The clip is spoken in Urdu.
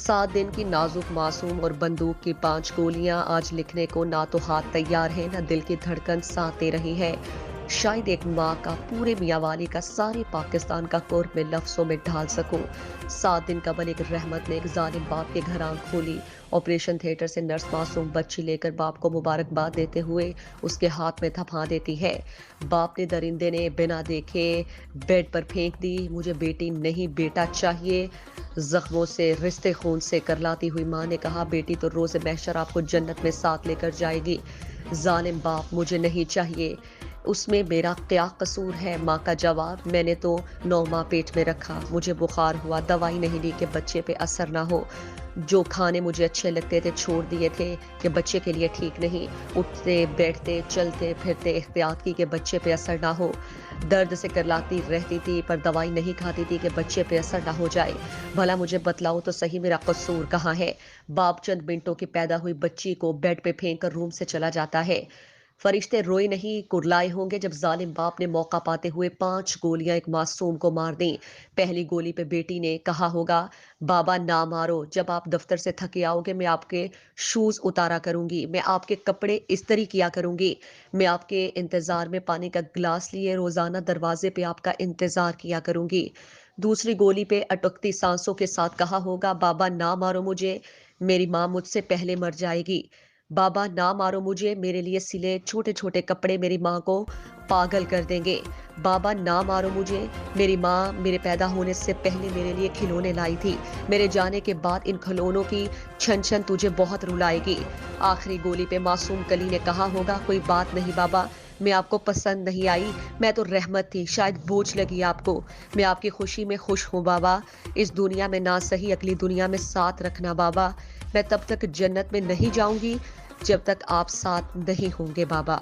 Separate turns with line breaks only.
7 دن کی نازک معصوم اور بندوق کی 5 گولیاں، آج لکھنے کو نہ تو ہاتھ تیار ہے نہ دل کی دھڑکن ساتھ دے رہی ہے۔ شاید ایک ماں کا پورے میاں والی کا سارے پاکستان کا قرب میں لفظوں میں ڈھال سکوں۔ 7 دن قبل ایک رحمت نے ایک ظالم باپ کے گھر آنکھ کھولی۔ آپریشن تھیٹر سے نرس معصوم بچی لے کر باپ کو مبارکباد دیتے ہوئے اس کے ہاتھ میں تھپا دیتی ہے۔ باپ نے درندے نے بنا دیکھے بیڈ پر پھینک دی۔ مجھے بیٹی نہیں بیٹا چاہیے۔ زخموں سے رشتے خون سے کرلاتی ہوئی ماں نے کہا، بیٹی تو روز محشر آپ کو جنت میں ساتھ لے کر جائے گی۔ ظالم باپ مجھے نہیں چاہیے، اس میں میرا کیا قصور ہے؟ ماں کا جواب، میں نے تو 9 ماہ پیٹ میں رکھا، مجھے بخار ہوا، دوائی نہیں لی کہ بچے پہ اثر نہ ہو، جو کھانے مجھے اچھے لگتے تھے چھوڑ دیے تھے کہ بچے کے لیے ٹھیک نہیں، اٹھتے بیٹھتے چلتے پھرتے احتیاط کی کہ بچے پہ اثر نہ ہو، درد سے کرلاتی رہتی تھی پر دوائی نہیں کھاتی تھی کہ بچے پہ اثر نہ ہو جائے۔ بھلا مجھے بتلاؤ تو صحیح میرا قصور کہاں ہے؟ باپ چند منٹوں کی پیدا ہوئی بچی کو بیڈ پہ پھینک کر روم سے چلا جاتا ہے۔ فرشتے روئے نہیں کرلائے ہوں گے جب ظالم باپ نے موقع پاتے ہوئے 5 گولیاں ایک معصوم کو مار دیں۔ پہلی گولی پہ بیٹی نے کہا ہوگا، بابا نہ مارو، جب آپ دفتر سے تھکے آؤ گے میں آپ کے شوز اتارا کروں گی، میں آپ کے کپڑے استری کیا کروں گی، میں آپ کے انتظار میں پانی کا گلاس لیے روزانہ دروازے پہ آپ کا انتظار کیا کروں گی۔ دوسری گولی پہ اٹکتی سانسوں کے ساتھ کہا ہوگا، بابا نہ مارو مجھے، میری ماں مجھ سے پہلے مر جائے گی، بابا نہ مارو مجھے، میرے لیے سلے چھوٹے چھوٹے کپڑے میری ماں کو پاگل کر دیں گے، بابا نہ مارو مجھے، میری ماں میرے پیدا ہونے سے پہلے میرے لیے کھلونے لائی تھی، میرے جانے کے بعد ان کھلونوں کی چھن چھن تجھے بہت رلائے گی۔ آخری گولی پہ معصوم کلی نے کہا ہوگا، کوئی بات نہیں بابا، میں آپ کو پسند نہیں آئی، میں تو رحمت تھی، شاید بوجھ لگی آپ کو، میں آپ کی خوشی میں خوش ہوں بابا، اس دنیا میں نہ صحیح اگلی دنیا میں ساتھ رکھنا بابا، میں تب تک جنت میں نہیں جاؤں گی جب تک آپ ساتھ نہیں ہوں گے بابا۔